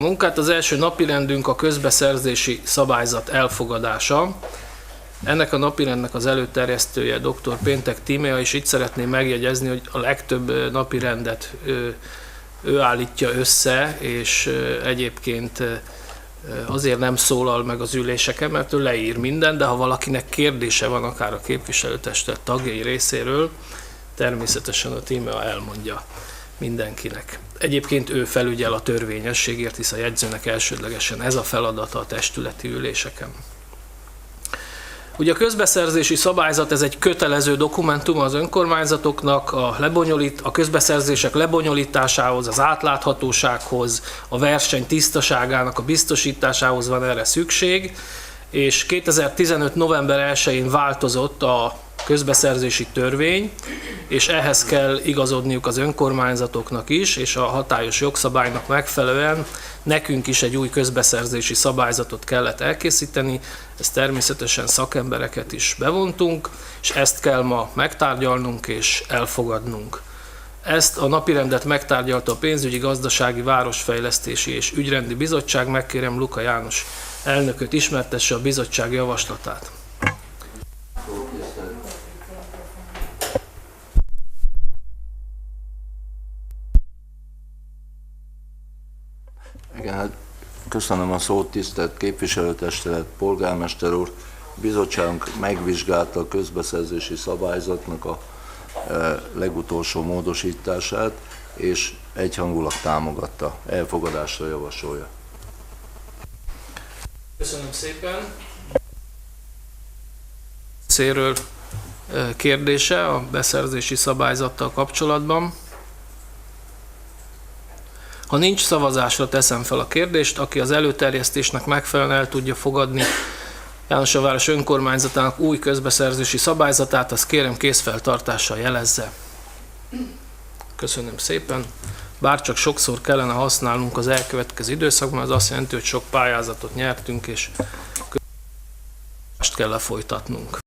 Munkát az első napirendünk a közbeszerzési szabályzat elfogadása. Ennek a napirendnek az előterjesztője dr. Péntek Tímea, és itt szeretném megjegyezni, hogy a legtöbb napirendet ő állítja össze, és egyébként azért nem szólal meg az üléseken, mert ő leír mindent, de ha valakinek kérdése van akár a képviselőtestület tagjai részéről, természetesen a Tímea elmondja mindenkinek. Egyébként ő felügyel a törvényességért, hisz a jegyzőnek elsődlegesen ez a feladata a testületi üléseken. Ugye a közbeszerzési szabályzat, ez egy kötelező dokumentum az önkormányzatoknak, a közbeszerzések lebonyolításához, az átláthatósághoz, a verseny tisztaságának a biztosításához van erre szükség, és 2015. november 1-én változott a közbeszerzési törvény, és ehhez kell igazodniuk az önkormányzatoknak is, és a hatályos jogszabálynak megfelelően nekünk is egy új közbeszerzési szabályzatot kellett elkészíteni, ezt természetesen szakembereket is bevontunk, és ezt kell ma megtárgyalnunk és elfogadnunk. Ezt a napirendet megtárgyalta a Pénzügyi, Gazdasági, Városfejlesztési és Ügyrendi Bizottság. Megkérem Luka János elnököt ismertesse a bizottság javaslatát. Igen, hát köszönöm a szót, tisztelt képviselőtestület, polgármester úr. A bizottságunk megvizsgálta a közbeszerzési szabályzatnak a legutolsó módosítását, és egyhangulag támogatta, elfogadásra javasolja. Köszönöm szépen. Széről kérdése a beszerzési szabályzattal kapcsolatban. Ha nincs, szavazásra teszem fel a kérdést, aki az előterjesztésnek megfelelően el tudja fogadni Jánosaváros önkormányzatának új közbeszerzési szabályzatát, azt kérem kézfeltartással jelezze. Köszönöm szépen. Bárcsak sokszor kellene használnunk az elkövetkező időszakban, az azt jelenti, hogy sok pályázatot nyertünk, és most kell lefolytatnunk.